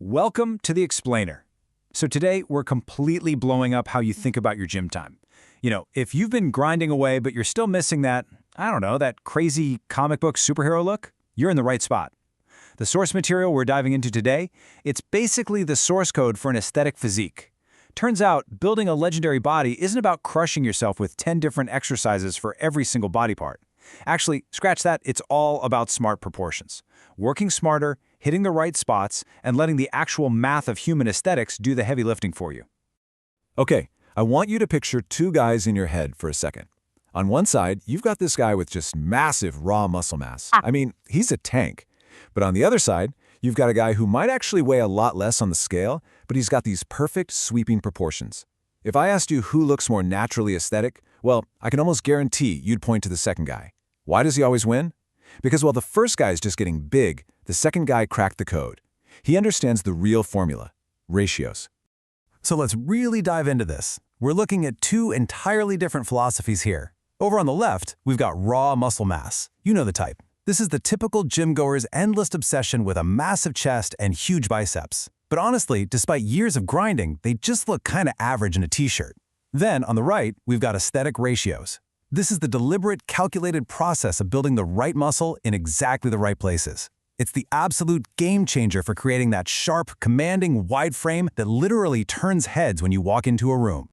Welcome to The Explainer. So today, we're completely blowing up how you think about your gym time. If you've been grinding away but you're still missing that, that crazy comic book superhero look, you're in the right spot. The source material we're diving into today, it's basically the source code for an aesthetic physique. Turns out, building a legendary body isn't about crushing yourself with 10 different exercises for every single body part. Actually, scratch that, it's all about smart proportions. Working smarter, hitting the right spots, and letting the actual math of human aesthetics do the heavy lifting for you. Okay, I want you to picture two guys in your head for a second. On one side, you've got this guy with just massive raw muscle mass. I mean, he's a tank. But on the other side, you've got a guy who might actually weigh a lot less on the scale, but he's got these perfect sweeping proportions. If I asked you who looks more naturally aesthetic, well, I can almost guarantee you'd point to the second guy. Why does he always win? Because while the first guy is just getting big, the second guy cracked the code. He understands the real formula, ratios. So let's really dive into this. We're looking at two entirely different philosophies here. Over on the left, we've got raw muscle mass. You know the type. This is the typical gym goer's endless obsession with a massive chest and huge biceps. But honestly, despite years of grinding, they just look kind of average in a t-shirt. Then, on the right, we've got aesthetic ratios. This is the deliberate, calculated process of building the right muscle in exactly the right places. It's the absolute game changer for creating that sharp, commanding, wide frame that literally turns heads when you walk into a room.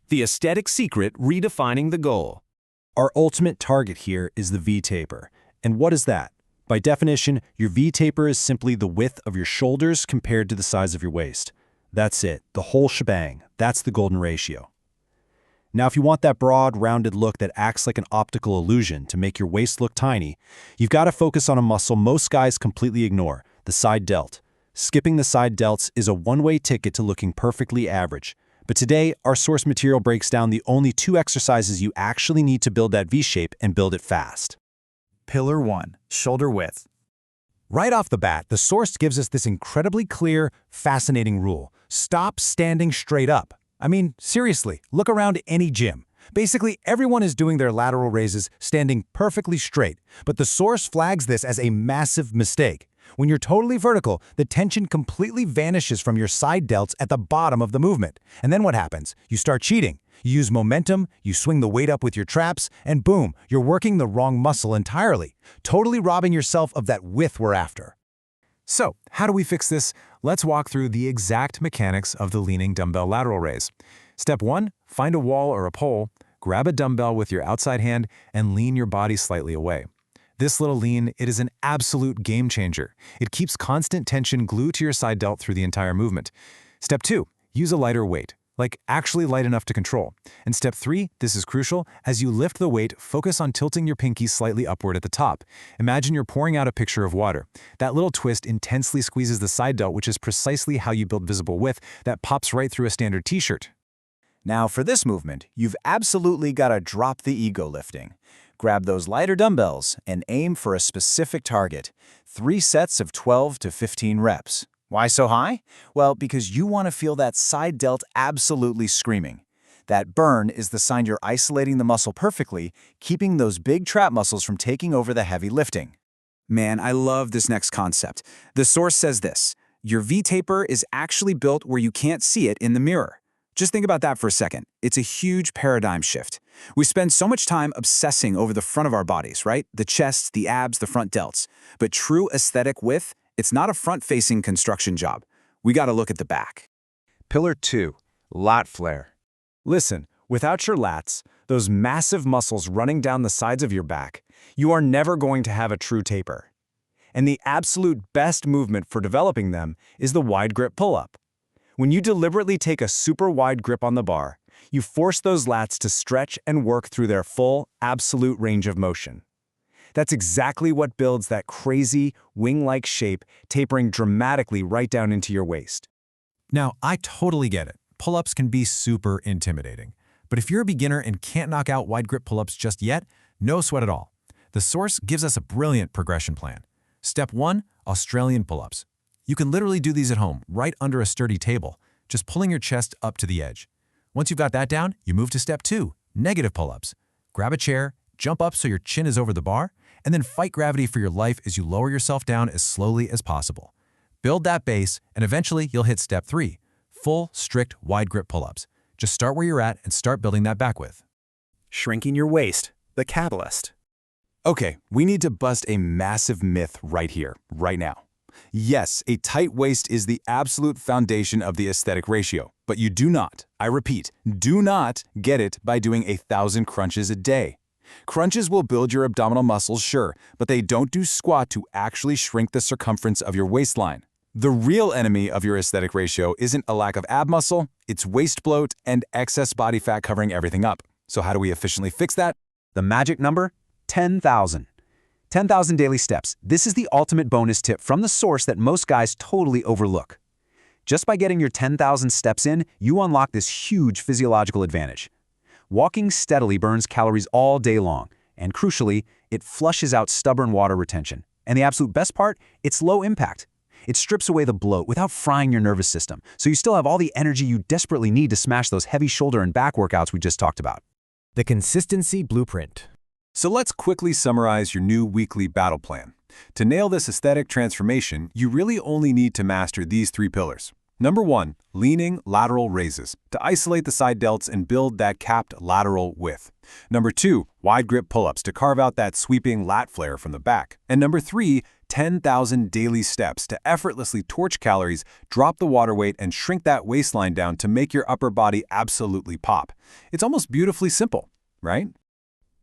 The aesthetic secret redefining the goal. Our ultimate target here is the V-taper. And what is that? By definition, your V-taper is simply the width of your shoulders compared to the size of your waist. That's it, the whole shebang. That's the golden ratio. Now, if you want that broad, rounded look that acts like an optical illusion to make your waist look tiny, you've got to focus on a muscle most guys completely ignore, the side delt. Skipping the side delts is a one-way ticket to looking perfectly average. But today, our source material breaks down the only two exercises you actually need to build that V-shape and build it fast. Pillar 1, shoulder width. Right off the bat, the source gives us this incredibly clear, fascinating rule. Stop standing straight up. I mean, seriously, look around any gym. Basically, everyone is doing their lateral raises standing perfectly straight, but the source flags this as a massive mistake. When you're totally vertical, the tension completely vanishes from your side delts at the bottom of the movement. And then what happens? You start cheating. You use momentum, you swing the weight up with your traps, and boom, you're working the wrong muscle entirely, totally robbing yourself of that width we're after. So, how do we fix this? Let's walk through the exact mechanics of the leaning dumbbell lateral raise. Step 1, find a wall or a pole, grab a dumbbell with your outside hand, and lean your body slightly away. This little lean, it is an absolute game changer. It keeps constant tension glued to your side delt through the entire movement. Step 2, use a lighter weight, like actually light enough to control. And step 3, this is crucial, as you lift the weight, focus on tilting your pinky slightly upward at the top. Imagine you're pouring out a pitcher of water. That little twist intensely squeezes the side delt, which is precisely how you build visible width that pops right through a standard t-shirt. Now, for this movement, you've absolutely got to drop the ego lifting. Grab those lighter dumbbells and aim for a specific target. 3 sets of 12 to 15 reps. Why so high? Well, because you want to feel that side delt absolutely screaming. That burn is the sign you're isolating the muscle perfectly, keeping those big trap muscles from taking over the heavy lifting. Man, I love this next concept. The source says this: your V-taper is actually built where you can't see it in the mirror. Just think about that for a second. It's a huge paradigm shift. We spend so much time obsessing over the front of our bodies, right? The chest, the abs, the front delts. But true aesthetic width, it's not a front-facing construction job. We got to look at the back. Pillar 2, lat flare. Listen, without your lats, those massive muscles running down the sides of your back, you are never going to have a true taper. And the absolute best movement for developing them is the wide grip pull-up. When you deliberately take a super wide grip on the bar, you force those lats to stretch and work through their full, absolute range of motion. That's exactly what builds that crazy, wing-like shape, tapering dramatically right down into your waist. Now, I totally get it. Pull-ups can be super intimidating. But if you're a beginner and can't knock out wide grip pull-ups just yet, no sweat at all. The source gives us a brilliant progression plan. Step 1, Australian pull-ups. You can literally do these at home, right under a sturdy table, just pulling your chest up to the edge. Once you've got that down, you move to step 2, negative pull-ups. Grab a chair, jump up so your chin is over the bar, and then fight gravity for your life as you lower yourself down as slowly as possible. Build that base, and eventually you'll hit step 3, full, strict, wide grip pull-ups. Just start where you're at and start building that back width. Shrinking your waist, the catalyst. Okay, we need to bust a massive myth right here, right now. Yes, a tight waist is the absolute foundation of the aesthetic ratio, but you do not, I repeat, do not get it by doing 1,000 crunches a day. Crunches will build your abdominal muscles, sure, but they don't do squat to actually shrink the circumference of your waistline. The real enemy of your aesthetic ratio isn't a lack of ab muscle, it's waist bloat and excess body fat covering everything up. So how do we efficiently fix that? The magic number? 10,000. 10,000 daily steps. This is the ultimate bonus tip from the source that most guys totally overlook. Just by getting your 10,000 steps in, you unlock this huge physiological advantage. Walking steadily burns calories all day long, and crucially, it flushes out stubborn water retention. And the absolute best part? It's low impact. It strips away the bloat without frying your nervous system, so you still have all the energy you desperately need to smash those heavy shoulder and back workouts we just talked about. The consistency blueprint. So let's quickly summarize your new weekly battle plan. To nail this aesthetic transformation, you really only need to master these 3 pillars. Number 1, leaning lateral raises, to isolate the side delts and build that capped lateral width. Number 2, wide grip pull-ups to carve out that sweeping lat flare from the back. And number 3, 10,000 daily steps to effortlessly torch calories, drop the water weight, and shrink that waistline down to make your upper body absolutely pop. It's almost beautifully simple, right?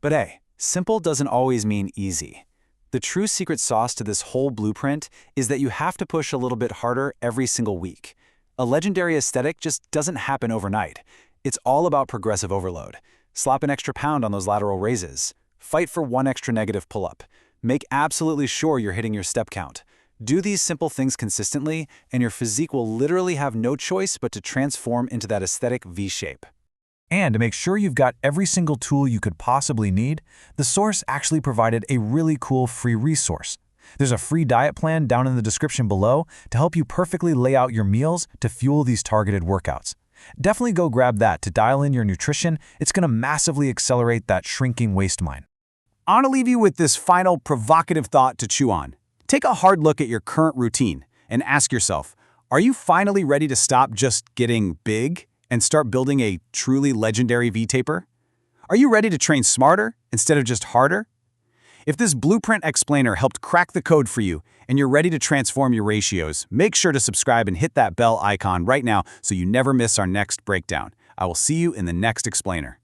But hey, simple doesn't always mean easy. The true secret sauce to this whole blueprint is that you have to push a little bit harder every single week. A legendary aesthetic just doesn't happen overnight. It's all about progressive overload. Slap an extra pound on those lateral raises. Fight for 1 extra negative pull-up. Make absolutely sure you're hitting your step count. Do these simple things consistently, and your physique will literally have no choice but to transform into that aesthetic V-shape. And to make sure you've got every single tool you could possibly need, the source actually provided a really cool free resource. There's a free diet plan down in the description below to help you perfectly lay out your meals to fuel these targeted workouts. Definitely go grab that to dial in your nutrition. It's going to massively accelerate that shrinking waistline. I want to leave you with this final provocative thought to chew on. Take a hard look at your current routine and ask yourself, are you finally ready to stop just getting big and start building a truly legendary V-taper? Are you ready to train smarter instead of just harder? If this blueprint explainer helped crack the code for you and you're ready to transform your ratios, make sure to subscribe and hit that bell icon right now so you never miss our next breakdown. I will see you in the next explainer.